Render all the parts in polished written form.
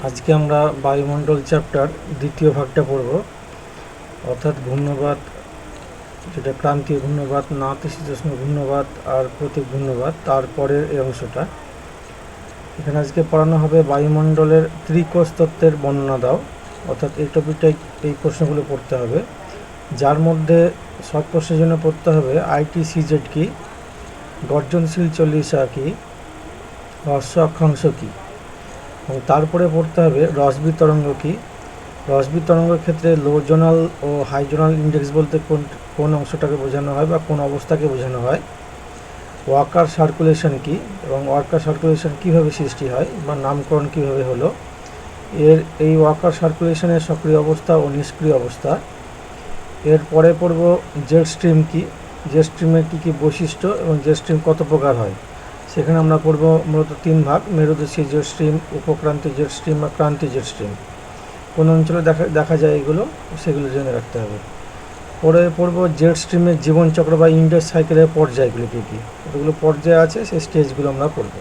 আজকে আমরা বায়ুমণ্ডল চ্যাপ্টার দ্বিতীয় ভাগটা পড়ব, অর্থাৎ ঘূর্ণবাত, যেটা ক্রান্তীয় ঘূর্ণবাত, নাতিশীতোষ্ণ ঘূর্ণবাত আর প্রতীক ঘূর্ণবাত, তারপরের এই অংশটা। এখানে আজকে পড়ানো হবে বায়ুমণ্ডলের ত্রিকোষ তত্ত্বের বর্ণনা দাও, অর্থাৎ এই টপিকটাই, এই প্রশ্নগুলো পড়তে হবে, যার মধ্যে শর্ট প্রশ্নের জন্য পড়তে হবে ITCZ কি, গর্জনশীল চল্লিশা কি, হ্রস্ব অক্ষাংশ কী, এবং তারপরে পড়তে হবে রসবি তরঙ্গ কী। রসবি তরঙ্গের ক্ষেত্রে লো জোনাল ও হাই জোনাল ইন্ডেক্স বলতে কোন অংশটাকে বোঝানো হয় বা কোন অবস্থাকে বোঝানো হয়। ওয়াকার সার্কুলেশন কী এবং ওয়াকার সার্কুলেশন কীভাবে সৃষ্টি হয় বা নামকরণ কীভাবে হলো। এই ওয়াকার সার্কুলেশনের সক্রিয় অবস্থা ও নিষ্ক্রিয় অবস্থা। এরপরে পড়ব জেট স্ট্রিম কী, জেট স্ট্রিমের কী কী বৈশিষ্ট্য এবং জেট স্ট্রিম কত প্রকার হয়। সেখানে আমরা পড়ব মূলত তিন ভাগ: মেরুদেশীয় জেট স্ট্রিম, উপক্রান্তীয় জেট স্ট্রিম বা ক্রান্তীয় জেট স্ট্রিম। কোন অঞ্চলে দেখা যায় এগুলো, সেগুলো জেনে রাখতে হবে। পরে পড়ব জেট স্ট্রিমের জীবনচক্র বা ইন্ডাস সাইকেলের পর্যায়গুলো কী কী, কতগুলো পর্যায় আছে সেই স্টেজগুলো আমরা পড়ব।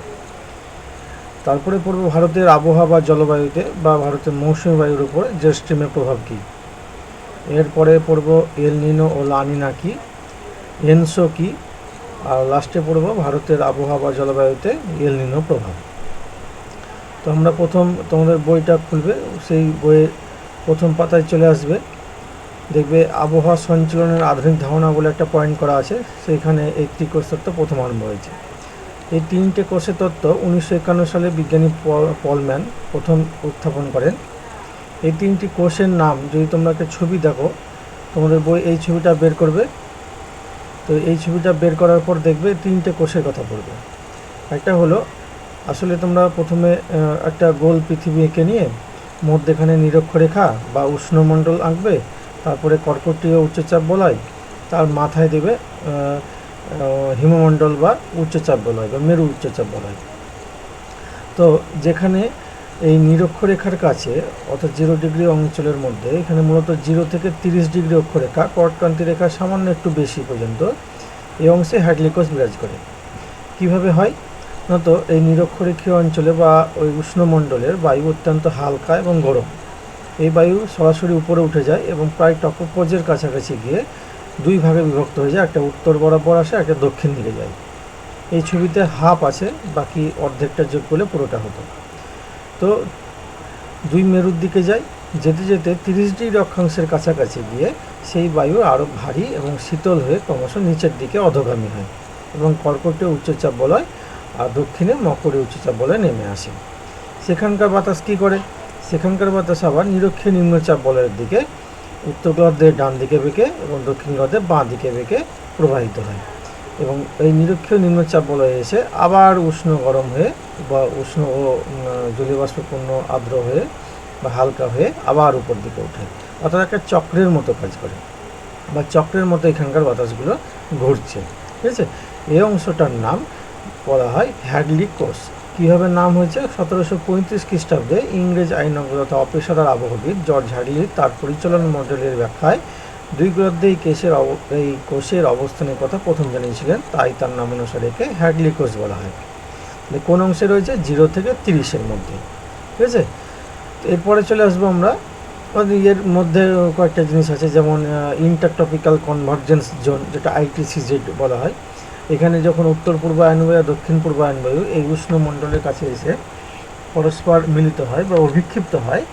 তারপরে পড়ব ভারতের আবহাওয়া বা জলবায়ুতে বা ভারতের মৌসুমী বায়ুর উপর জেট স্ট্রিমের প্রভাব কী। এরপরে পড়ব এল নিনো ও লা নিনা কী, এনসো কী, আর লাস্টে পড়ব ভারতের আবহাওয়া বা জলবায়ুতে এল নিনো প্রভাব। তো আমরা প্রথম, তোমাদের বইটা খুলবে, সেই বইয়ে প্রথম পাতায় চলে আসবে, দেখবে আবহাওয়া সঞ্চালনের আধুনিক ধারণা বলে একটা পয়েন্ট করা আছে, সেইখানে এই ত্রিকোষ তত্ত্ব প্রথম আরম্ভ হয়েছে। এই তিনটে কোষের তত্ত্ব 1951 সালে বিজ্ঞানী পলম্যান প্রথম উত্থাপন করেন। এই তিনটি কোষের নাম যদি তোমরা একটা ছবি দেখো, তোমাদের বই এই ছবিটা বের করবে, তো এই ছবিটা বের করার পর দেখবে তিনটে কোষের কথা পড়বে। একটা হলো, আসলে তোমরা প্রথমে একটা গোল পৃথিবী এঁকে নিয়ে মধ্যেখানে নিরক্ষরেখা বা উষ্ণমণ্ডল আঁকবে, তারপরে কর্কটীয় উচ্চচাপ বলয়, তার মাথায় দেবে হিমমণ্ডল বা উচ্চচাপ বলয় বা মেরু উচ্চচাপ বলয়। তো যেখানে এই নিরক্ষরেখার কাছে অর্থাৎ 0 ডিগ্রি অঞ্চলের মধ্যে, এখানে মূলত 0 থেকে 30 ডিগ্রি অক্ষরেখা, কর্কটক্রান্তি রেখা সামান্য একটু বেশি পর্যন্ত, এই অংশে হ্যাডলি কোষ বিরাজ করে। কীভাবে হয় না, তো এই নিরক্ষরেখীয় অঞ্চলে বা ওই উষ্ণমণ্ডলের বায়ু অত্যন্ত হালকা এবং গরম। এই বায়ু সরাসরি উপরে উঠে যায় এবং প্রায় টকোপজের কাছাকাছি গিয়ে দুই ভাগে বিভক্ত হয়ে যায়, একটা উত্তর বরাবর আসে, একটা দক্ষিণ দিকে যায়। এই ছবিতে হাফ আছে, বাকি অর্ধেকটা যোগ করলে পুরোটা হতো। তো দুই মেরুর দিকে যায়, যেতে যেতে 30 ডিগ্রি অক্ষাংশের কাছাকাছি গিয়ে সেই বায়ু আরও ভারী এবং শীতল হয়ে ক্রমশ নিচের দিকে অধোগামী হয় এবং কর্কটীয় উচ্চচাপ বলয় আর দক্ষিণে মকরীয় উচ্চচাপ বলয় নেমে আসে। সেখানকার বাতাস কী করে, সেখানকার বাতাস আবার নিরক্ষীয় নিম্নচাপ বলয়ের দিকে, উত্তর গোলার্ধের ডান দিকে বেঁকে এবং দক্ষিণ গোলার্ধের বাঁ দিকে বেঁকে প্রবাহিত হয় এবং এই নিরক্ষীয় নিম্নচাপ বলয়ে এসে আবার উষ্ণ গরম হয়ে বা উষ্ণ ও জলীয়বাষ্পপূর্ণ আর্দ্র হয়ে বা হালকা হয়ে আবার উপর দিকে ওঠে, অর্থাৎ একটা চক্রের মতো কাজ করে বা চক্রের মতো এখানকার বাতাসগুলো ঘুরছে। ঠিক আছে, এই অংশটার নাম বলা হয় হ্যাডলি কোষ। কীভাবে নাম হয়েছে, 1735 খ্রিস্টাব্দে ইংরেজ আইনজ্ঞ তথা অপেশাদার আবহবিদ জর্জ হ্যাডলি তার পরিচালন মডেলের ব্যাখ্যায় দুই গোলার্ধে এই কোষের অবস্থানের কথা প্রথম জানিয়েছিলেন, তাই তার নাম অনুসারে একে হ্যাডলি কোষ বলা হয়। কোন অংশে রয়েছে, 0 থেকে 30-এর মধ্যে। ঠিক আছে, এরপরে চলে আসবো আমরা, এর মধ্যে কয়েকটা জিনিস আছে, যেমন ইন্টারট্রপিক্যাল কনভার্জেন্স জোন, যেটা ITCZ বলা হয়। এখানে যখন উত্তর পূর্বায়ন বায়ু দক্ষিণ পূর্বায়ন বায়ু এই উষ্ণমণ্ডলের কাছে এসে পরস্পর মিলিত হয় বা অভিক্ষিপ্ত হয়,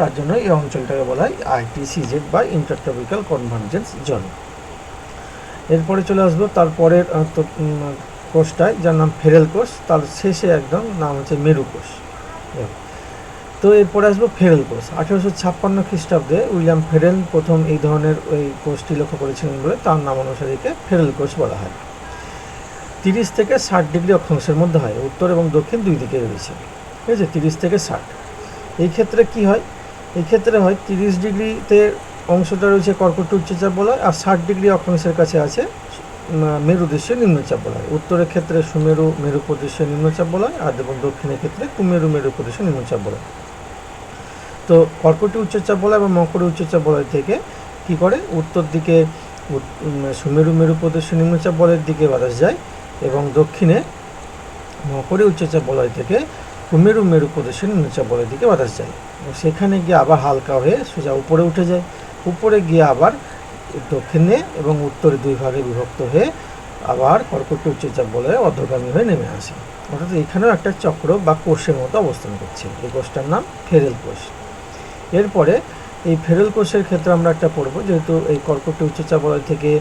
তার জন্য এই অঞ্চলটাকে বলা হয় ITCZ বা ইন্টারট্রপিক্যাল কনভার্জেন্স জোন। এরপরে চলে আসবো তারপরের কোষটায়, যার নাম ফেরেল কোষ, তার শেষে একদম নাম হচ্ছে মেরু কোষ। তো এরপরে আসবো ফেরেল কোষ। 1856 খ্রিস্টাব্দে উইলিয়াম ফেরেল প্রথম এই ধরনের ওই কোষটি লক্ষ্য করেছিলেন বলে তার নাম অনুসারে একে ফেরেল কোষ বলা হয়। 30 থেকে 60 ডিগ্রি অক্ষাংশের মধ্যে হয়, উত্তর এবং দক্ষিণ দুই দিকে রয়েছে। ঠিক আছে, 30 থেকে 60। এই ক্ষেত্রে কি হয়, এই ক্ষেত্রে হয় 30 ডিগ্রিতে অংশটা রয়েছে কর্কট উচ্চচাপ বলয়, আর 60 ডিগ্রি অক্ষাংশের কাছে আছে মেরুদেশীয় নিম্নচাপ বলয়। উত্তরের ক্ষেত্রে সুমেরু মেরু প্রদেশীয় নিম্নচাপ বলয়, আর এবং দক্ষিণের ক্ষেত্রে কুমেরু মেরু প্রদেশীয় নিম্নচাপ বলয়। তো কর্কটীয় উচ্চচাপ বলয় বা মকরীয় উচ্চচাপ বলয় থেকে কি করে, উত্তর দিকে সুমেরু মেরু প্রদেশীয় নিম্নচাপ বলয়ের দিকে বাতাস যায় এবং দক্ষিণে মকরীয় উচ্চচাপ বলয় থেকে কুমেরু মেরু প্রদেশের নিম্নচাপ বলয়ের দিকে বাতাস যায়, সেখানে গিয়ে আবার হালকা হয়ে সোজা উপরে উঠে যায়, উপরে গিয়ে আবার দক্ষিণে এবং উত্তরে দুই ভাগে বিভক্ত হয়ে আবার কর্কটীয় উচ্চচাপ বলয়ে অধোগামী হয়ে নেমে আসে। অর্থাৎ এখানেও একটা চক্র বা কোষের মতো অবস্থান করছে। এই কোষটার নাম ফেরেল কোষ। এরপরে এই ফেরেল কোষের ক্ষেত্রে আমরা একটা পড়বো, যেহেতু এই কর্কটীয় উচ্চচাপ বলয় থেকে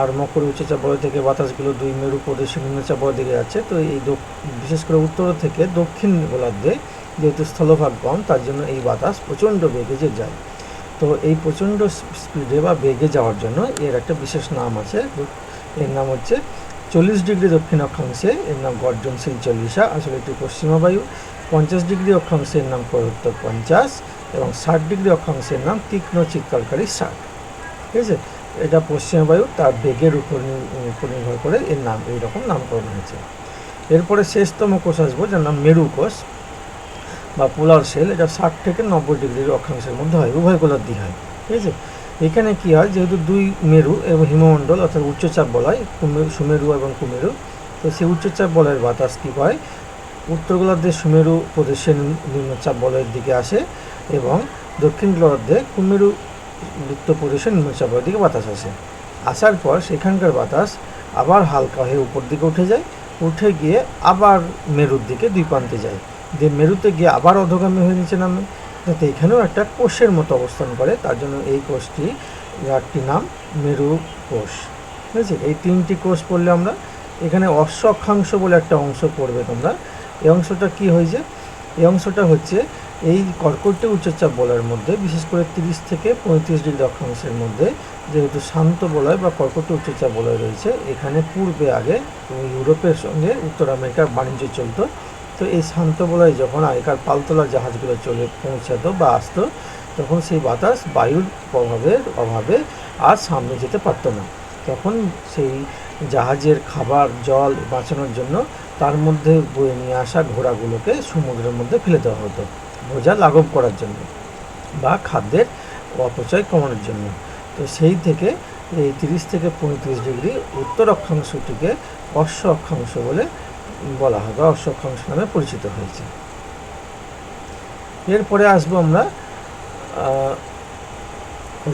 আর মকর উচ্চচাপ বলয় থেকে বাতাসগুলো দুই মেরু প্রদেশের নিম্নচাপ বলয়ের দিকে যাচ্ছে। তো এই বিশেষ করে উত্তর থেকে দক্ষিণ গোলার্ধে যেহেতু স্থলভাগ কম, তার জন্য এই বাতাস প্রচণ্ড বেগে যে যায়। তো এই প্রচণ্ড স্পিডে বা বেগে যাওয়ার জন্য এর একটা বিশেষ নাম আছে। এর নাম হচ্ছে 40 ডিগ্রি দক্ষিণ অক্ষাংশে এর নাম গর্জনশীল 40, আসলে এটি পশ্চিমা বায়ু। 50 ডিগ্রি অক্ষাংশের নাম প্রবর্তক 50 এবং 60 ডিগ্রি অক্ষাংশের নাম তীক্ষ্ণ চিৎকারকারী 60। ঠিক আছে, এটা পশ্চিমা বায়ু, তার বেগের উপর নির্ভর করে এর নাম এইরকম নামকরণ হয়েছে। এরপরে শেষতম কোষ আসবো, যার নাম মেরু কোষ বা পোলার সেল। এটা 60 থেকে 90 ডিগ্রির অক্ষাংশের মধ্যে হয়, উভয় গোলার্ধে হয়। ঠিক আছে, এখানে কি হয়, যেহেতু দুই মেরু এবং হিমমণ্ডল অর্থাৎ উচ্চচাপ বলয় সুমেরু এবং কুমেরু, তো সেই উচ্চচাপ বলয়ের বাতাস কী হয়, উত্তর গোলার্ধে সুমেরু প্রদেশের নিম্নচাপ বলয়ের দিকে আসে এবং দক্ষিণ গোলার্ধে কুমেরু বৃত্ত প্রদেশের নিম্নচাপ বলয়ের দিকে বাতাস আসে। আসার পর সেখানকার বাতাস আবার হালকা হয়ে উপর দিকে উঠে যায়, উঠে গিয়ে আবার মেরুর দিকে দুই প্রান্তে যায়, দিয়ে মেরুতে গিয়ে আবার অধোগামী হয়ে নিচে নামে, যাতে এখানেও একটা কোষের মতো অবস্থান করে। তার জন্য এই কোষটি একটি নাম মেরু কোষ। ঠিক আছে, এই তিনটি কোষ পড়লে আমরা এখানে অশ্ব অক্ষাংশ বলে একটা অংশ পড়বে তোমরা। এই অংশটা কি হয়েছে, এই অংশটা হচ্ছে এই কর্কটীয় উচ্চচাপ বলয়ের মধ্যে বিশেষ করে 30 থেকে 35 ডিগ্রি অক্ষাংশের মধ্যে যেহেতু শান্ত বলয় বা কর্কটীয় উচ্চচাপ বলয় রয়েছে, এখানে পূর্বে আগে ইউরোপের সঙ্গে উত্তর আমেরিকার বাণিজ্য চলতো। তো এই শান্ত বলয়ে যখন আগেকার পালতোলা জাহাজগুলো চলে পৌঁছাতো বা আসতো, তখন সেই বাতাস বায়ুর অভাবে আর সামনে যেতে পারতো না। তখন সেই জাহাজের খাবার জল বাঁচানোর জন্য তার মধ্যে বয়ে নিয়ে আসা ঘোড়াগুলোকে সমুদ্রের মধ্যে ফেলে দেওয়া হতো, বোঝা লাঘব করার জন্য বা খাদ্যের অপচয় কমানোর জন্য। তো সেই থেকে এই 30 থেকে 35 ডিগ্রি উত্তর অক্ষাংশটিকে অশ্ব অক্ষাংশ বলে বলা হয় বা অশ্ব অক্ষাংশ নামে পরিচিত হয়েছে। এরপরে আসবো আমরা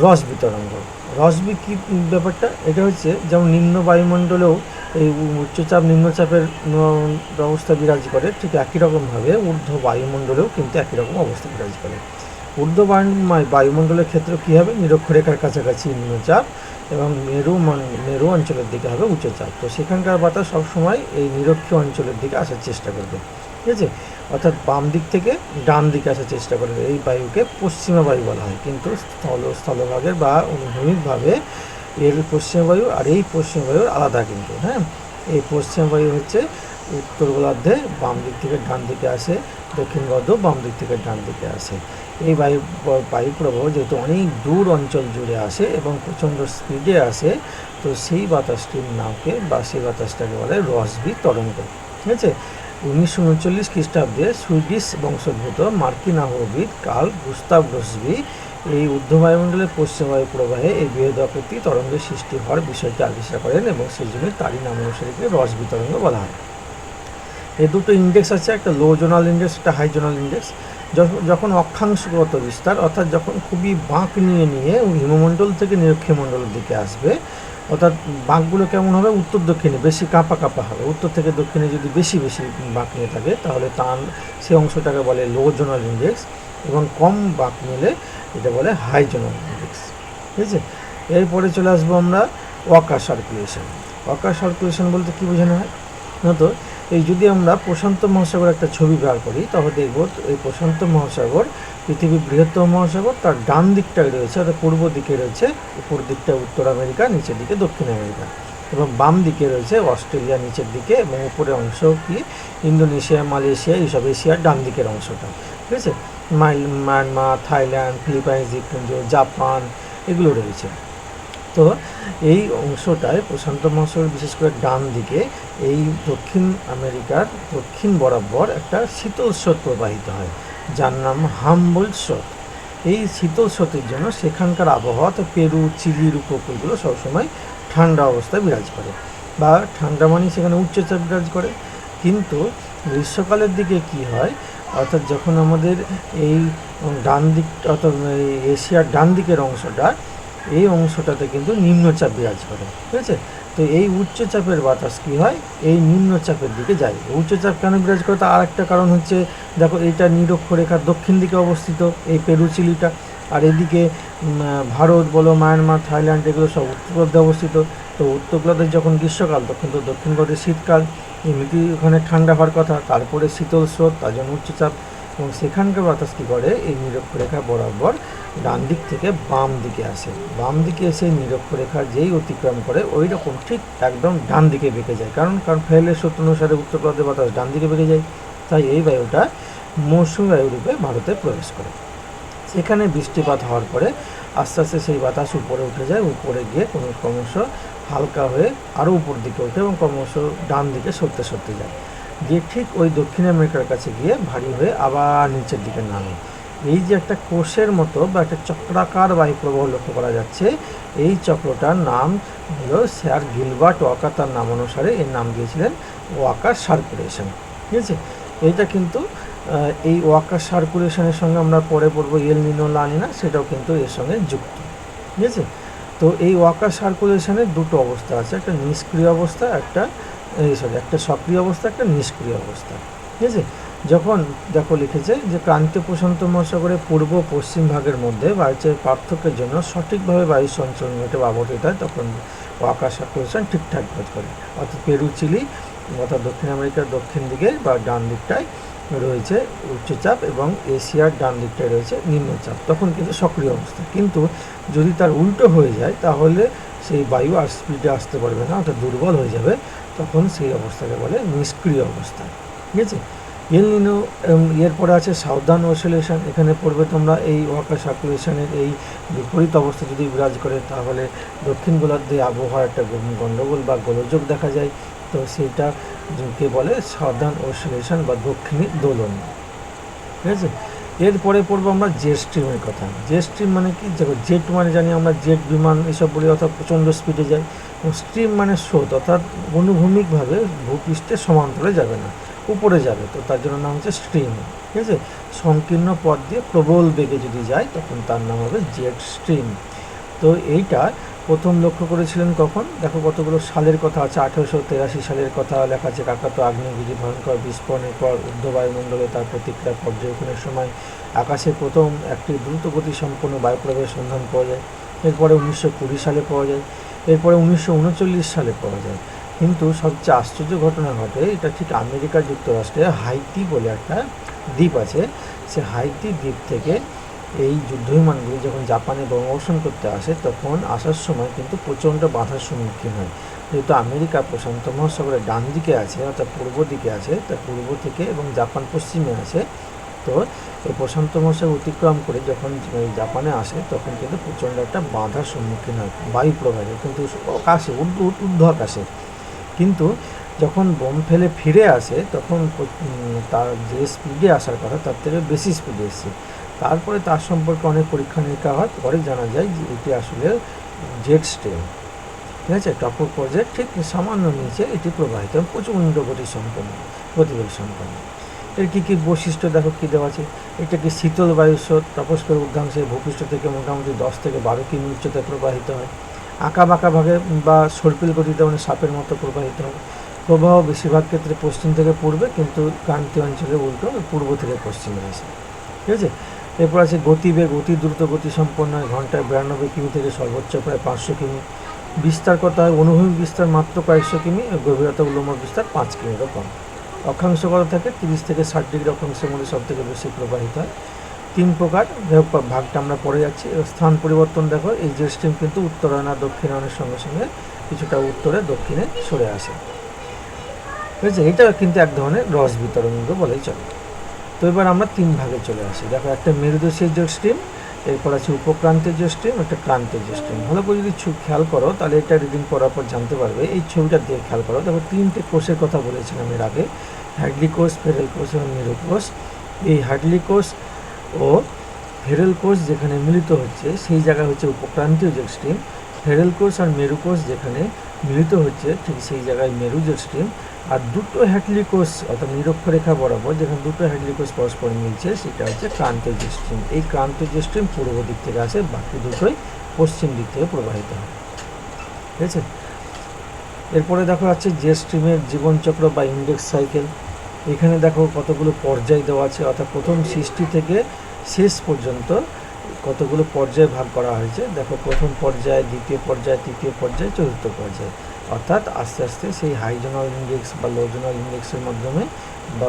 রসবি তরঙ্গ। রসবি কী ব্যাপারটা, এটা হচ্ছে যেমন নিম্ন বায়ুমণ্ডলেও এই উচ্চচাপ নিম্নচাপের অবস্থা বিরাজ করে, ঠিক একই রকমভাবে ঊর্ধ্ব বায়ুমণ্ডলেও কিন্তু একই রকম অবস্থা বিরাজ করে। ঊর্ধ্ব বায়ুমণ্ডলের ক্ষেত্রে কী হবে, নিরক্ষরেখার কাছাকাছি নিম্নচাপ এবং মেরু অঞ্চলের দিকে হবে উচ্চচাপ। তো সেখানকার বাতাস সবসময় এই নিরক্ষীয় অঞ্চলের দিকে আসার চেষ্টা করবে। ঠিক আছে, অর্থাৎ বাম দিক থেকে ডান দিকে আসার চেষ্টা করবে। এই বায়ুকে পশ্চিমা বায়ু বলা হয়, কিন্তু স্থলভাগের বা অনুভূমিকভাবে এর পশ্চিমা বায়ু আর এই পশ্চিমা বায়ুর আলাদা কিন্তু। হ্যাঁ, এই পশ্চিমা বায়ু হচ্ছে উত্তর গোলার্ধে বাম দিক থেকে ডান দিকে আসে, দক্ষিণ গোলার্ধেও বাম দিক থেকে ডান দিকে আসে। এই বায়ু প্রবাহ যেহেতু অনেক দূর অঞ্চল জুড়ে আসে এবং প্রচণ্ড স্পিডে আসে, তো সেই বাতাসটির নামকে বা সেই বাতাসটাকে বলে রসবি তরঙ্গ। ঠিক আছে, 1939 খ্রিস্টাব্দে সুইডিশ বংশোদ্ভূত মার্কিন আবহবিদ কার্ল গুস্তাভ রসবি এই ঊর্ধ্ব বায়ুমণ্ডলের পশ্চিম বায়ু প্রবাহে এই বৃহদাকৃতি তরঙ্গের সৃষ্টি হওয়ার বিষয়টি আবিষ্কার করেন এবং সেই জন্য তারই নাম অনুসারে রসবি তরঙ্গ বলা হয়। এই দুটো ইন্ডেক্স আছে, একটা লো জোনাল ইন্ডেক্স, একটা হাই জোনাল ইন্ডেক্স। যখন অক্ষাংশগত বিস্তার অর্থাৎ যখন খুবই বাঁক নিয়ে হিমমণ্ডল থেকে নিরক্ষীয় মণ্ডলের দিকে আসবে, অর্থাৎ বাঁকগুলো কেমন হবে, উত্তর দক্ষিণে বেশি কাঁপা হবে। উত্তর থেকে দক্ষিণে যদি বেশি বাঁক নিয়ে থাকে তাহলে সেই অংশটাকে বলে লো জোনাল ইন্ডেক্স, এবং কম বাঁক নিলে এটা বলে হাই জোনাল ইন্ডেক্স। ঠিক আছে, এরপরে চলে আসবো আমরা ওয়াকার সার্কুলেশন। ওয়াকার সার্কুলেশন বলতে কী বোঝানো হয়, তো এই যদি আমরা প্রশান্ত মহাসাগর একটা ছবি বের করি, তাহলে দেখব এই প্রশান্ত মহাসাগর পৃথিবীর বৃহত্তম মহাসাগর, তার ডান দিকটায় রয়েছে অর্থাৎ পূর্ব দিকে রয়েছে উপর দিকটা উত্তর আমেরিকা, নিচের দিকে দক্ষিণ আমেরিকা, এবং বাম দিকে রয়েছে অস্ট্রেলিয়া নিচের দিকে, এবং উপরের অংশ কি ইন্দোনেশিয়া মালয়েশিয়া এইসব এশিয়ার ডান দিকের অংশটা। ঠিক আছে, মায়ানমার থাইল্যান্ড ফিলিপাইন্স দ্বীপপুঞ্জ জাপান এগুলো রয়েছে। তো এই অংশটায় প্রশান্ত মহাসাগর বিশেষ করে ডান দিকে এই দক্ষিণ আমেরিকার দক্ষিণ বরাবর একটা শীতল স্রোত প্রবাহিত হয়, যার নাম হাম্বোল্ট স্রোত। এই শীতল স্রোতের জন্য সেখানকার আবহাওয়া, তো পেরু চিলির উপকূলগুলো সবসময় ঠান্ডা অবস্থায় বিরাজ করে, বা ঠান্ডা মানে সেখানে উচ্চচাপ বিরাজ করে। কিন্তু গ্রীষ্মকালের দিকে কি হয়, অর্থাৎ যখন আমাদের এই ডান দিক অর্থাৎ এশিয়ার ডান দিকের অংশটা, এই অংশটাতে কিন্তু নিম্নচাপ বিরাজ করে, ঠিক আছে। তো এই উচ্চচাপের বাতাস কী হয়, এই নিম্নচাপের দিকে যায়। উচ্চচাপ কেন বিরাজ করে, তার আরেকটা কারণ হচ্ছে, দেখো এইটা নিরক্ষরেখার দক্ষিণ দিকে অবস্থিত এই পেরুচিলিটা, আর এদিকে ভারত বলো, মায়ানমার, থাইল্যান্ড, এগুলো সব উত্তর গোলার্ধে অবস্থিত। তো উত্তর গোলার্ধে যখন গ্রীষ্মকাল, তখন তো দক্ষিণ গোলার্ধে শীতকাল, এমনিতেই ওখানে ঠান্ডা হওয়ার কথা, তারপরে শীতল স্রোত, তার জন্য উচ্চচাপ। এবং সেখানকার বাতাস কী করে, এই নিরক্ষরেখা বরাবর ডান দিক থেকে বাম দিকে আসে, বাম দিকে এসে নিরক্ষরেখা যেই অতিক্রম করে ওই রকম ঠিক একদম ডান দিকে বেঁকে যায়। কারণ ফেলের সূত্র অনুসারে উত্তর গোলার্ধে বাতাস ডান দিকে বেঁকে যায়, তাই এই বায়ুটা মৌসুমী বায়ু রূপে ভারতে প্রবেশ করে। সেখানে বৃষ্টিপাত হওয়ার পরে আস্তে আস্তে সেই বাতাস উপরে উঠে যায়, উপরে গিয়ে ক্রমশ হালকা হয়ে আরও উপর দিকে ওঠে এবং ক্রমশ ডান দিকে সরতে সরতে যায়, গিয়ে ঠিক ওই দক্ষিণ আমেরিকার কাছে গিয়ে ভারী হয়ে আবার নিচের দিকে নামে। এই যে একটা কোষের মতো বা একটা চক্রাকার বায়ুপ্রবাহ লক্ষ্য করা যাচ্ছে, এই চক্রটার নাম হলো স্যার গিলবার্ট ওয়াকার, তার নাম অনুসারে এর নাম দিয়েছিলেন ওয়াকার সার্কুলেশন, ঠিক আছে। এইটা কিন্তু এই ওয়াকার সার্কুলেশনের সঙ্গে আমরা পরে পড়বো এল নিনো লা নিনা, সেটাও কিন্তু এর সঙ্গে যুক্ত, ঠিক আছে। তো এই ওয়াকার সার্কুলেশনের দুটো অবস্থা আছে, একটা নিষ্ক্রিয় অবস্থা, একটা সক্রিয় অবস্থা, একটা নিষ্ক্রিয় অবস্থা, ঠিক আছে। যখন দেখো লিখেছে যে ক্রান্তীয় প্রশান্ত মহাসাগরের পূর্ব পশ্চিম ভাগের মধ্যে বায়ুচাপ পার্থক্যের জন্য সঠিকভাবে বায়ু সঞ্চালন ঘটে বা আবর্তিত হয়, তখন ওয়াকার সার্কুলেশন ঠিকঠাক কাজ করে। অর্থাৎ পেরুচিলি অর্থাৎ দক্ষিণ আমেরিকার দক্ষিণ দিকে বা ডান দিকটায় রয়েছে উচ্চচাপ এবং এশিয়ার ডান দিকটায় রয়েছে নিম্নচাপ, তখন কিন্তু সক্রিয় অবস্থা। কিন্তু যদি তার উল্টো হয়ে যায়, তাহলে সেই বায়ু আর স্পিডে আসতে পারবে না, অর্থাৎ দুর্বল হয়ে যাবে, তখন সেই অবস্থাকে বলে নিষ্ক্রিয় অবস্থা, ঠিক আছে। এল নিনো এরপরে আছে সাউদার্ন অসিলেশন। এখানে পড়বে তোমরা এই ওয়াকার সার্কুলেশনের এই বিপরীত অবস্থা যদি বিরাজ করে, তাহলে দক্ষিণ গোলার্ধে আবহাওয়ার একটা গণ্ডগোল বা গোলযোগ দেখা যায়, তো সেইটাকে বলে সাউদার্ন অসিলেশন বা দক্ষিণী দোলন, ঠিক আছে। এরপরে পড়বো আমরা জেট স্ট্রিমের কথা। জেট স্ট্রিম মানে কি, দেখো জেট মানে জানি আমরা জেট বিমান এসব বলি, অর্থাৎ প্রচণ্ড স্পিডে যায়, এবং স্ট্রিম মানে স্রোত, অর্থাৎ অনুভূমিকভাবে ভূপৃষ্ঠে সমান্তরে যাবে না, উপরে যাবে, তো তার জন্য নাম হচ্ছে স্ট্রিম, ঠিক আছে। সংকীর্ণ পথ দিয়ে প্রবল বেগে যদি যায়, তখন তার নাম হবে জেট স্ট্রিম। তো এইটা প্রথম লক্ষ্য করেছিলেন কখন, দেখো কতগুলো সালের কথা আছে। 1883 সালের কথা লেখা আছে। কাকাতো আগ্নেয়গিরি ভয়ঙ্কর বিস্ফোরণের পর ঊর্ধ্ব বায়ুমণ্ডলে তার প্রতিক্রিয়া পর্যবেক্ষণের সময় আকাশে প্রথম একটি দ্রুতগতি সম্পন্ন বায়ুপ্রবাহের সন্ধান পাওয়া যায়। এরপরে 1920 সালে পাওয়া যায়, এরপরে 1939 সালে পাওয়া যায়। কিন্তু সবচেয়ে আশ্চর্য ঘটনা ঘটে, এটা ঠিক আমেরিকা যুক্তরাষ্ট্রে হাইতি বলে একটা দ্বীপ আছে, সে হাইতি দ্বীপ থেকে এই যুদ্ধবিমানগুলি যখন জাপানে বোমাবর্ষণ করতে আসে, তখন আসার সময় কিন্তু প্রচণ্ড বাধার সম্মুখীন হয়। যেহেতু আমেরিকা প্রশান্ত মহাসাগরের ডান দিকে আছে, অর্থাৎ পূর্ব দিকে আছে, তা পূর্ব থেকে এবং জাপান পশ্চিমে আছে, তো এই প্রশান্ত মহাসাগর অতিক্রম করে যখন জাপানে আসে, তখন কিন্তু প্রচণ্ড একটা বাধার সম্মুখীন হয় বায়ু প্রবাহে, কিন্তু আকাশে ঊর্ধ্ব আকাশে। কিন্তু যখন বোম ফেলে ফিরে আসে, তখন তার যে স্পিডে আসার কথা তার থেকে বেশি স্পিডে এসেছে। তারপরে তার সম্পর্কে অনেক পরীক্ষা নিরীক্ষা হয়, পরে জানা যায় যে এটি আসলে জেট স্ট্রিম, ঠিক আছে। টপক পর্যায়ে ঠিক সামান্য নিচে এটি প্রবাহিত, প্রচণ্ড গতিবেগ সম্পন্ন। এর কী কী বৈশিষ্ট্য দেখো কী দেওয়া আছে। এটা কি শীতল বায়ুস্রোত টপোস্ফিয়ার উদ্যাংশে ভূপৃষ্ঠ থেকে মোটামুটি 10 থেকে 12 কিমি উচ্চতায় প্রবাহিত হয়। আঁকা বাঁকা ভাগে বা সর্পিল গতিতে, মানে সাপের মতো প্রবাহিত হয়। প্রবাহ বেশিরভাগ ক্ষেত্রে পশ্চিম থেকে পূর্বে, কিন্তু ক্রান্তীয় অঞ্চলে উল্টো পূর্ব থেকে পশ্চিমে আসে, ঠিক আছে। এরপর আছে গতিবেগ, অতি দ্রুত গতি সম্পন্ন হয়, ঘন্টায় 92 কিমি থেকে সর্বোচ্চ প্রায় 500 কিমি। বিস্তার কত হয়, অনুভূমিক বিস্তার মাত্র কয়েকশো কিমি, গভীরতা উল্লম্ব বিস্তার 5 কিমিরও কম। অক্ষাংশ কত থাকে, 30 থেকে 60 ডিগ্রি অক্ষাংশের মধ্যে সব থেকে বেশি প্রবাহিত হয়। 3 প্রকার, ভাগটা আমরা পড়ে যাচ্ছি। স্থান পরিবর্তন দেখো, এই জেট স্ট্রিম কিন্তু উত্তরায়ণ আর দক্ষিণায়নের সঙ্গে সঙ্গে কিছুটা উত্তরে দক্ষিণে সরে আসে, ঠিক আছে। এটা কিন্তু এক ধরনের রস বিতরণ বলেই চলে। তো এবার আমরা 3 ভাগে চলে আসি। দেখো, একটা মেরুদেশীয় জেট স্ট্রিম, এরপর আছে উপক্রান্তীয় জেট স্ট্রিম, একটা ক্রান্তীয় জেট স্ট্রিম। ভালো করে যদি খেয়াল করো, তাহলে এটা রিডিং করার পর জানতে পারবে। এই ছবিটা দিয়ে খেয়াল করো, দেখো 3টে কোষের কথা বলেছিলাম এর আগে, হ্যাডলি কোষ, ফেরেল কোষ এবং মেরু কোষ। এই হ্যাডলি কোষ ও ফেরেল কোষ যেখানে মিলিত হচ্ছে, সেই জায়গায় হচ্ছে উপক্রান্তীয় জেট স্ট্রিম। ফেরেল কোষ আর মেরু কোষ যেখানে মিলিত হচ্ছে, ঠিক সেই জায়গায় মেরু জেট স্ট্রিম। আর দুটো হ্যাডলি কোষ অর্থাৎ নিরক্ষরেখা বরাবর যেখানে দুটো হ্যাডলি কোষ পরস্পর মিলছে সেটা হচ্ছে ক্রান্তীয় জেট স্ট্রিম। এই ক্রান্তীয় জেট স্ট্রিম পূর্ব দিক থেকে আসে, বাকি দুটোই পশ্চিম দিক থেকে প্রবাহিত হয়। ঠিক আছে, এরপরে দেখো আছে জেট স্ট্রিমের জীবনচক্র বা ইন্ডেক্স সাইকেল। এখানে দেখো কতগুলো পর্যায় দেওয়া আছে, অর্থাৎ প্রথম সৃষ্টি থেকে শেষ পর্যন্ত কতগুলো পর্যায়ে ভাগ করা হয়েছে। দেখো প্রথম পর্যায়, দ্বিতীয় পর্যায়, তৃতীয় পর্যায়, চতুর্থ পর্যায়, অর্থাৎ আস্তে আস্তে সেই হাইজোনাল ইন্ডেক্স বা লোজোনাল ইন্ডেক্সের মাধ্যমে বা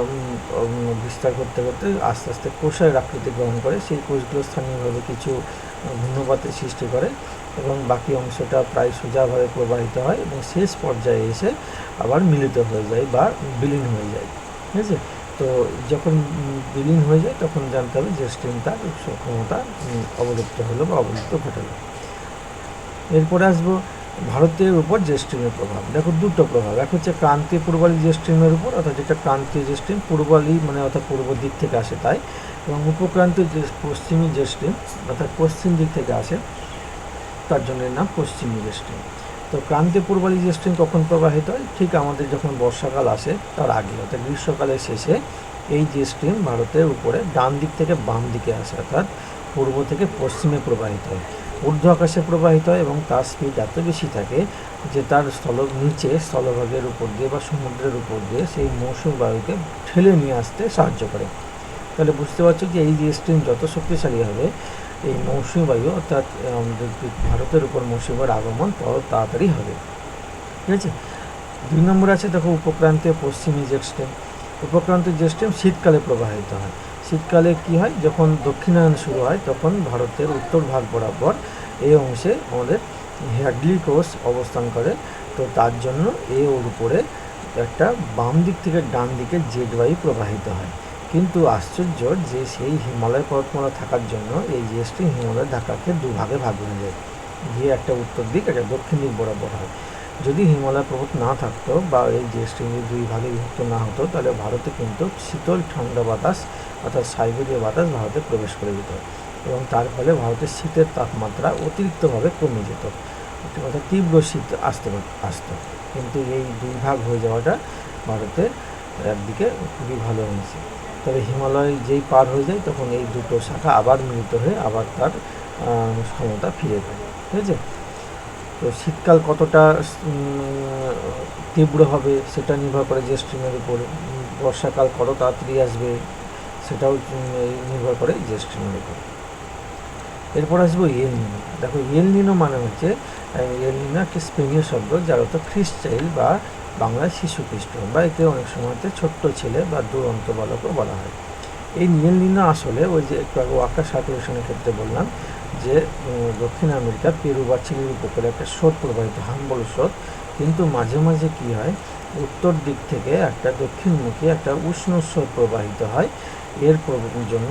বিস্তার করতে করতে আস্তে আস্তে কোষের আকৃতি গ্রহণ করে। সেই কোষগুলো স্থানীয়ভাবে কিছু ঘূর্ণপাতের সৃষ্টি করে এবং বাকি অংশটা প্রায় সোজাভাবে প্রবাহিত হয় এবং শেষ পর্যায়ে এসে আবার মিলিত হয়ে যায় বা বিলীন হয়ে যায়। ঠিক আছে, তো যখন বিলীন হয়ে যায় তখন জানতে হবে যে স্ট্রিম তার ক্ষমতা অবলুপ্ত হলো বা অবলুপ্ত ঘটালো। এরপরে আসবো ভারতের উপর যে স্ট্রিমের প্রভাব। দেখো দুটো প্রভাব, এক হচ্ছে ক্রান্তীয় পূর্বালি যে স্ট্রিমের উপর, অর্থাৎ যেটা ক্রান্তীয় যে স্ট্রিম পূর্বালি মানে অর্থাৎ পূর্ব দিক থেকে আসে তাই, এবং উপক্রান্তীয় যে পশ্চিমী যে স্ট্রিম অর্থাৎ পশ্চিম দিক থেকে আসে তার জন্য নাম পশ্চিমী যে স্ট্রিম। তো ক্রান্তীয় পূর্বালি যে স্ট্রিম কখন প্রবাহিত হয়? ঠিক আমাদের যখন বর্ষাকাল আসে তার আগে, অর্থাৎ গ্রীষ্মকালের শেষে এই যে স্ট্রিম ভারতের উপরে ডান দিক থেকে বাম দিকে আসে, অর্থাৎ পূর্ব থেকে পশ্চিমে প্রবাহিত হয়, ঊর্ধ্ব আকাশে প্রবাহিত হয় এবং তার স্পিড এত বেশি থাকে যে তার নিচে স্থলভাগের উপর দিয়ে বা সমুদ্রের উপর দিয়ে সেই মৌসুমী বায়ুকে ঠেলে নিয়ে আসতে সাহায্য করে। তাহলে বুঝতে পারছো যে এই যে স্ট্রিম যত শক্তিশালী হবে এই মৌসুমী বায়ু অর্থাৎ আমাদের ভারতের উপর মৌসুমী বায়ুর আগমন তত তাড়াতাড়ি হবে। ঠিক আছে, 2 নম্বর আছে দেখো উপক্রান্তীয় পশ্চিমী জেট স্ট্রিম। উপক্রান্তীয় জেট স্ট্রিম শীতকালে প্রবাহিত হয়। শীতকালে কি হয়, যখন দক্ষিণায়ন শুরু হয় তখন ভারতের উত্তর ভাগ বরাবর এই অংশে আমাদের হ্যাডলি কোষ অবস্থান করে। তো তার জন্য ওর উপরে একটা বাম দিক থেকে ডান দিকে জেট বায়ু প্রবাহিত হয়। কিন্তু আশ্চর্য যে সেই হিমালয় পর্বতমালা থাকার জন্য এই জেট স্ট্রিম হিমালয়ের ঢাকাকে দুভাগে ভাগ হয়ে যায়, গিয়ে একটা উত্তর দিক একটা দক্ষিণ দিক বরাবর হয়। যদি হিমালয় পর্বত না থাকতো বা এই যে স্ট্রিম দুই ভাগে বিভক্ত না হতো তাহলে ভারতে কিন্তু শীতল ঠান্ডা বাতাস অর্থাৎ সাইবেরীয় বাতাস ভারতে প্রবেশ করে যেত এবং তার ফলে ভারতের শীতের তাপমাত্রা অতিরিক্তভাবে কমে যেত, অর্থাৎ তীব্র শীত আসতো। কিন্তু এই দুই ভাগ হয়ে যাওয়াটা ভারতের একদিকে খুবই ভালো হয়েছে। তবে হিমালয় যেই পার হয়ে যায় তখন এই দুটো শাখা আবার মিলিত হয়ে আবার তার ক্ষমতা ফিরে পায়। ঠিক আছে, তো শীতকাল কতটা তীব্র হবে সেটা নির্ভর করে যে স্ট্রিমের উপর। বর্ষাকাল কত তাড়াতাড়ি আসবে সেটাও নির্ভর করে যে স্ট্রিমের উপর। এরপর আসবো এল নিনো। দেখো এল নিনো মানে হচ্ছে এল নিনো একটা স্পেনীয় শব্দ যার অর্থ খ্রিস্টাইল বা বাংলায় শিশু খ্রিস্ট বা একে অনেক সময়তে ছোট্ট ছেলে বা দুরন্ত বালকও বলা হয়। এই এল নিনো আসলে ওই যে একটু আগে ওয়াকার সার্কুলেশনের ক্ষেত্রে বললাম যে দক্ষিণ আমেরিকা পেরু বা চিলির উপকূলে একটা স্রোত প্রবাহিত, হাম্বল স্রোত, কিন্তু মাঝে মাঝে কী হয় উত্তর দিক থেকে একটা দক্ষিণমুখী একটা উষ্ণ স্রোত প্রবাহিত হয়। এর জন্য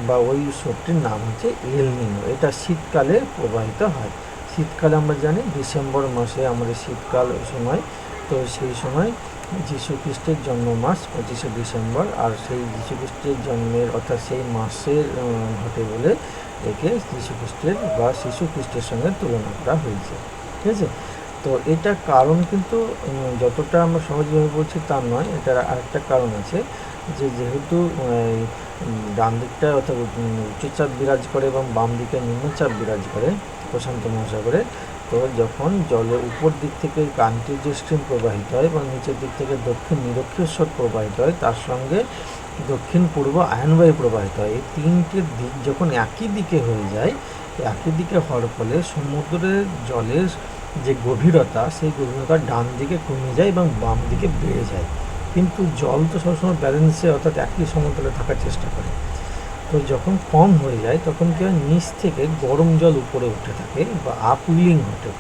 বা ওই স্রোতটির নাম হচ্ছে এল নিনো। এটা শীতকালে প্রবাহিত হয়। শীতকালে আমরা জানি ডিসেম্বর মাসে আমাদের শীতকাল সময়, তো সেই সময় যীশু খ্রিস্টের জন্ম মাস 25শে ডিসেম্বর, আর সেই যীশু খ্রিস্টের জন্মের অর্থাৎ সেই মাসের ঘটে বলে একে যীশু খ্রিস্টের বা শিশু খ্রিস্টের সঙ্গে তুলনা করা হয়েছে। ঠিক আছে, তো এটা কারণ কিন্তু যতটা আমরা সহজভাবে বলছি তা নয়, এটার আরেকটা কারণ আছে যে যেহেতু ডান দিকটা অর্থাৎ উচ্চচাপ বিরাজ করে এবং বাম দিকে নিম্নচাপ বিরাজ করে প্রশান্ত মহাসাগরে, তো যখন জলের উপর দিক থেকে ক্রান্তীয় যে স্ট্রিম প্রবাহিত হয় এবং নিচের দিক থেকে দক্ষিণ নিরক্ষীয় স্রোত প্রবাহিত হয় তার সঙ্গে দক্ষিণ পূর্ব আয়নবায়ু প্রবাহিত হয়, এই তিনটে দিক যখন একই দিকে হয়ে যায়, একই দিকে হওয়ার ফলে সমুদ্রের জলের যে গভীরতা সেই গভীরতা ডান দিকে কমে যায় এবং বাম দিকে বেড়ে যায়। কিন্তু জল তো সবসময় ব্যালেন্সে অর্থাৎ একই সমতলে থাকার চেষ্টা করে। তো যখন কম হয়ে যায় তখন কী হয়, নিচ থেকে গরম জল উপরে উঠে থাকে বা আপউইলিং ঘটে,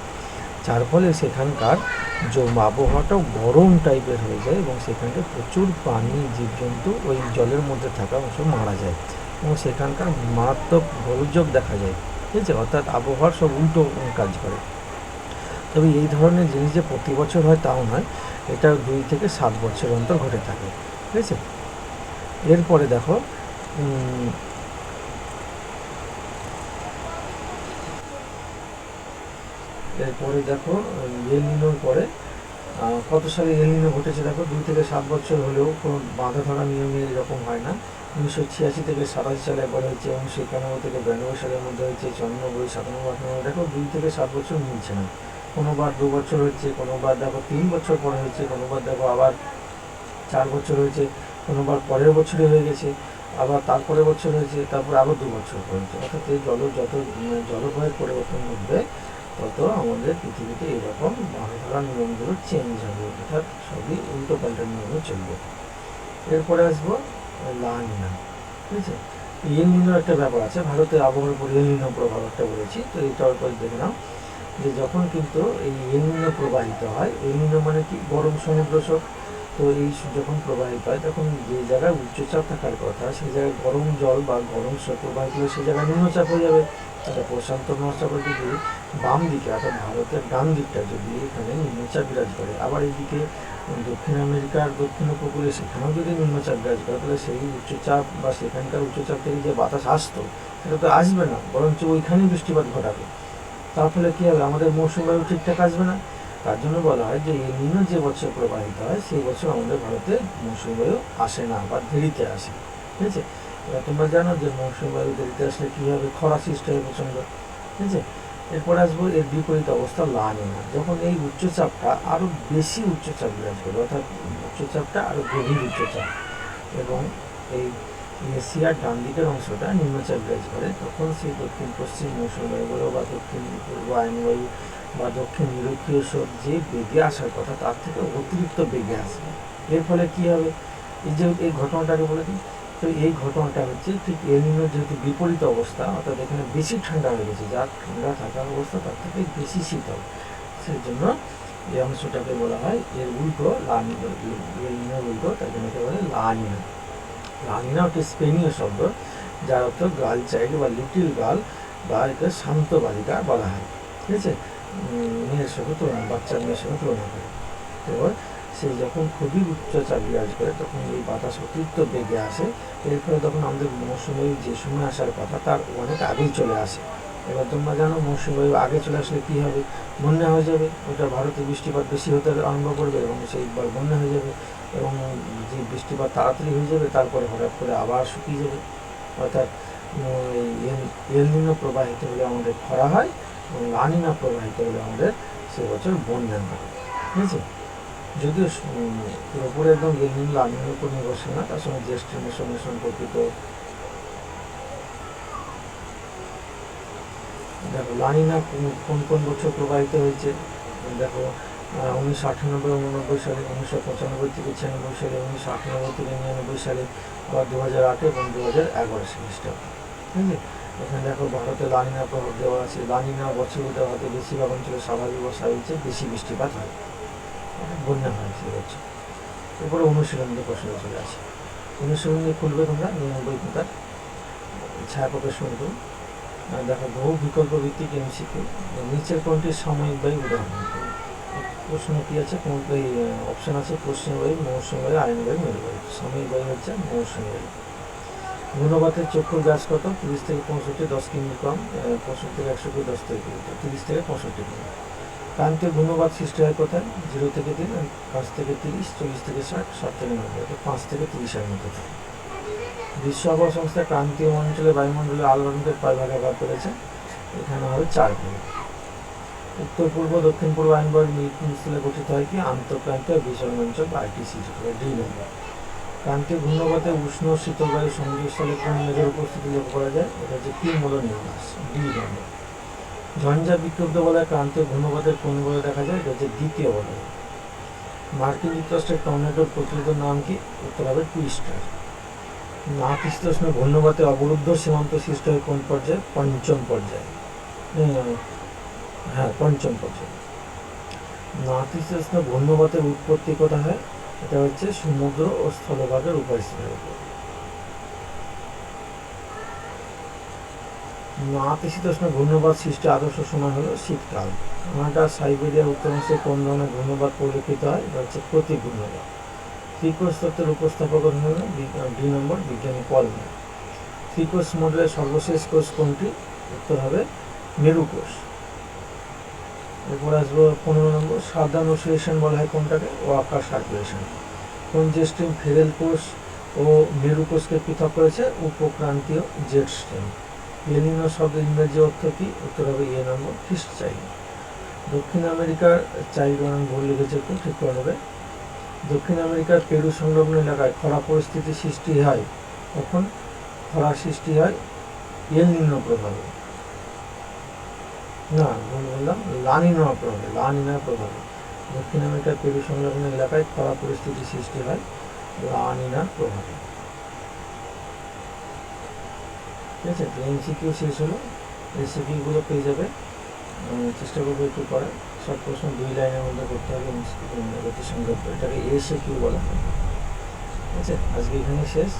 যার ফলে সেখানকার আবহাওয়াটাও গরম টাইপের হয়ে যায় এবং সেখানকে প্রচুর প্রাণী জীবজন্তু ওই জলের মধ্যে থাকা অংশ মারা যায় এবং সেখানকার মারাত্মক গোলযোগ দেখা যায়। ঠিক আছে, অর্থাৎ আবহাওয়ার সব উল্টো কাজ করে। তবে এই ধরনের জিনিস যে প্রতি বছর হয় তাও নয়, এটা 2 থেকে 7 বছর অন্তর ঘটে থাকে। ঠিক আছে, এরপরে দেখো এল নিনোর পরে কত সালে এল নিনো ঘটেছে দেখো, 2 থেকে 7 বছর হলেও কোনো বাঁধা ধরা নিয়মে এরকম হয় না। 1986 থেকে 87 সালে একবার হয়েছে, 1991 থেকে 92 সালের মধ্যে হয়েছে, 94, 97, 98, দেখো 2 থেকে 7 বছর মিলছে না। কোনোবার 2 বছর হচ্ছে, কোনোবার দেখো 3 বছর পরে হচ্ছে, কোনোবার দেখো আবার 4 বছর হয়েছে, কোনোবার পরের বছরে হয়ে গেছে, আবার তারপরের বছর হয়েছে, তারপর আবার 2 বছর হয়েছে। অর্থাৎ এই যত জলবায়ুর পরিবর্তন ঘটবে তত আমাদের পৃথিবীতে এরকম বাঁধা ধরা নিয়মগুলো চেঞ্জ হবে, অর্থাৎ সবই উল্টো পাল্টা নিয়মে চলবে। এরপরে আসবো লা নিনা, ঠিক আছে। এল নিনোর একটা ব্যাপার আছে, ভারতের আবহাওয়ার উপর এল নিনো প্রভাব একটা বলেছি, তো এটা অল্প দেখে নাও যে যখন কিন্তু এই এল নিনো প্রবাহিত হয়, এল নিনো মানে কি, গরম সমুদ্র স্রোত। তো এই যখন প্রবাহিত হয় তখন যে জায়গায় উচ্চচাপ থাকার কথা সেই জায়গায় গরম জল বা গরম স্রোত প্রবাহিত হলে সেই জায়গায় নিম্নচাপ হয়ে যাবে। এটা প্রশান্ত মহাসাগর যদি বাম দিকে অর্থাৎ ভারতের ডান দিকটা যদি এখানে নিম্নচাপ বিরাজ করে, আবার এইদিকে দক্ষিণ আমেরিকার দক্ষিণ উপকূলে সেখানেও যদি নিম্নচাপ বিরাজ করে, তাহলে সেই উচ্চচাপ বা সেখানকার উচ্চচাপ থেকে যে বাতাস আসতো সেটা তো আসবে না, বরঞ্চ ওইখানেই বৃষ্টিপাত ঘটাবে। তার ফলে কী হবে, আমাদের মৌসুমি বায়ু ঠিকঠাক আসবে না। তার জন্য বলা হয় যে এল নিনো যে বছর প্রবাহিত হয় সেই বছর আমাদের ভারতে মৌসুমি বায়ু আসে না বা দেরিতে আসে, ঠিক আছে। এবার তোমরা জানো যে মৌসুমি বায়ু দেরিতে আসলে কী হবে, খরা সৃষ্টি হয় প্রচণ্ড, ঠিক আছে। এরপর আসবো এর বিপরীত অবস্থা লা নিনা, যখন এই উচ্চচাপটা আরও বেশি উচ্চচাপ বিরাজ করবে, অর্থাৎ উচ্চচাপটা আরও গভীর উচ্চচাপ এবং এই এশিয়ার ডান দিকের অংশটা নিম্নচাপ বিরাজ করে, তখন সেই দক্ষিণ পশ্চিম মৌসুমি বায়ুগুলো বা দক্ষিণ পূর্ব আয়নবায়ু বা দক্ষিণ ইউরোপীয় সব যে বেগে আসার কথা তার থেকে অতিরিক্ত বেগে আসবে। এর ফলে কী হবে, এই যে এই ঘটনাটাকে বলে দিই, তো এই ঘটনাটা হচ্ছে ঠিক এল নিনোর যেহেতু বিপরীত অবস্থা, অর্থাৎ এখানে বেশি ঠান্ডা হয়ে গেছে, যার ঠান্ডা থাকার অবস্থা তার থেকে বেশি শীতল, সেই জন্য এই অংশটাকে বলা হয় এর উল্টো লা নিনা, এল নিনোর উল্টো, তাই জন্য একে বলে লা নিনা। লা নিনা একটি স্পেনীয় শব্দ যার অর্থ গার্ল চাইল্ড বা লিটিল গার্ল বা একে শান্ত বালিকা বলা হয়, ঠিক আছে। মেয়ের সঙ্গে তুলনা, বাচ্চার মেয়ের সঙ্গে তুলনা করে। এবার সে যখন খুবই উচ্চচাপ বিরাজ করে তখন এই বাতাস অতিরিক্ত বেগে আসে, এর ফলে তখন আমাদের মৌসুমি বায়ু যে সময় আসার কথা তার অনেক আগেই চলে আসে। এবার তোমরা জানো মৌসুমি বায়ু আগে চলে আসলে কী হবে, বন্যা হয়ে যাবে, ওটা ভারতে বৃষ্টিপাত বেশি হতে আরম্ভ করবে এবং সেইবার বন্যা হয়ে যাবে, এবং যে বৃষ্টিপাত তাড়াতাড়ি হয়ে যাবে তারপরে হঠাৎ করে আবার শুকিয়ে যাবে। অর্থাৎ এল নিনো প্রবাহিত হলে আমাদের খরা হয় এবং লা নিনা প্রবাহিত হলে আমাদের সে বছর বন্যা হয়, ঠিক আছে। যদিও পুরোপুরি একদম এল নিনো লা নিনোর উপর নির্ভরশীল না, তার সঙ্গে যে স্ট্রিমের সঙ্গে সম্পর্কিত। দেখো লা নিনা কোন কোন বছর প্রবাহিত হয়েছে, দেখো 1998, 89 সালে, 1995 থেকে 96 সালে, 1998 থেকে 99 সালে, আবার 2008 এবং 2011 খ্রিস্টাব্দ, ঠিক আছে। এখানে দেখো ভারতে লা নিনা প্রভাব দেওয়া আছে। লা নিনা বছরগুলো হয়তো বেশিরভাগ অঞ্চলে স্বাভাবিক বর্ষার চেয়ে বেশি বৃষ্টিপাত হয়, বন্যা হয় সে বছর। এরপরে অনুশীলনের প্রশ্ন চলে আসে। অনুশীলন নিয়ে খুলবে তোমরা 99 খাতার ছায়াপথের শুনবো। দেখো বহু বিকল্প ভিত্তিক এমসিকিউ, নিচের কোনটি সাময়িক বায়ু উদাহরণ। প্রশ্ন কী আছে, কোন অপশান আছে পশ্চিম বায়ু, মৌসুমী বায়ু, আয়ন বায়ু, মেরুবায়ু। সাময়িক বায়ু হচ্ছে মৌসুমী বায়ু। ঘূর্ণবাতের চক্ষুর ব্যাস কত, 30 থেকে 65, 10 কিমি কম, 65 থেকে 100, 10 থেকে 20, 30 থেকে 65 কিমি। ক্রান্তীয় ঘূর্ণবাত সৃষ্টি হয় কোথায়, 0 থেকে 3, 5 থেকে 30, 40 থেকে 60, 60 থেকে 90, 5 থেকে 30-এর মধ্যে। বিশ্ব আবহাওয়া সংস্থা ক্রান্তীয় অঞ্চলে বায়ুমণ্ডলে আলো রঙের কয় ভাগে ভাগ করেছে, এখানে হবে 4 ভাগে। উত্তর পূর্ব দক্ষিণ পূর্ব আয়নবায়ুর মিশ্রণে গঠিত হয় কি, আন্তঃক্রান্তীয় বিচরণ অঞ্চল বা আইটিসি, ডি নম্বর। ক্রান্তীয় ঘূর্ণবাতে উষ্ণ শীতল বায়ুর সংযোগস্থলে কোন মেঘের উপস্থিতি লক্ষ্য করা যায়, এটা হচ্ছে কিউমুলোনিম্বাস, ডি নম্বর। ঝঞ্ঝা বিক্ষুব্ধ বলয় ক্রান্তীয় ঘূর্ণবাতের কোন বলয় দেখা যায়, এটা হচ্ছে দ্বিতীয় বলয়। মার্কিন যুক্তরাষ্ট্রের টর্নেডোর প্রচলিত নাম কি, উত্তর হবে টুইস্টার। নাতিশীতোষ্ণ ঘূর্ণবাতে অবরুদ্ধ সীমান্ত সৃষ্টি হয় কোন পর্যায়ে, পঞ্চম পর্যায়ে, হ্যাঁ পঞ্চম পর্যায়ে। নাতিশীতোষ্ণ ঘূর্ণবাতের উৎপত্তি কোথায় হয়, এটা হচ্ছে সমুদ্র ও স্থলভাগের উভয় স্তরের উপর। নাতিশীতোষ্ণ ঘূর্ণবাত সৃষ্টি আদর্শ সময় হলো শীতকাল। কানাডা সাইবেরিয়ার উত্তরাংশে কোন ধরনের ঘূর্ণবাত পরিলক্ষিত হয়, এটা হচ্ছে প্রতি ঘূর্ণবাত। ত্রিকোষ তত্ত্বের উপস্থাপক হল ডি নম্বর, বিজ্ঞানী পলম্যান। ত্রিকোষ মডেলের সর্বশেষ কোষ কোনটি, উত্তর হবে মেরু কোষ। এরপর আসবো 15 নম্বর, সাধারণ অসিলেশন বলা হয় কোনটাকে? ওয়াকার সার্কুলেশন। কোন জেট স্ট্রিম ফেরেল কোষ ও মেরু কোষকে পৃথক করেছে? উপক্রান্তীয় জেট স্ট্রিম। এলিনো শব্দের ইংরেজি অর্থ কি? উত্তর হবে এ নম্বর, ফিস্ট চাইল্ড। দক্ষিণ আমেরিকার চাইল্ড ভুল লিখেছে, একটু ঠিক করে নেবে। দক্ষিণ আমেরিকার পেরু সংলগ্ন এলাকায় খরা পরিস্থিতি সৃষ্টি হয়, তখন খরা সৃষ্টি হয় এল নিনো প্রভাবে, না ভুল বললাম, লানিনার প্রভাবে, লানিনার প্রভাবে। দক্ষিণ আমেরিকার পেরু সংলগ্ন এলাকায় খরা পরিস্থিতি সৃষ্টি হয় লানিনার প্রভাবে। ঠিক আছে, তো এমসিকিউ শেষ হলো। রেসিপিগুলো পেয়ে যাবে, চেষ্টা করবো একটু করার। সব প্রশ্ন 2 লাইনের মধ্যে করতে হবে, গতি সংযোগ, এটাকে এসে কিউ বলা হয়। ঠিক আছে, আজকে এখানে শেষ।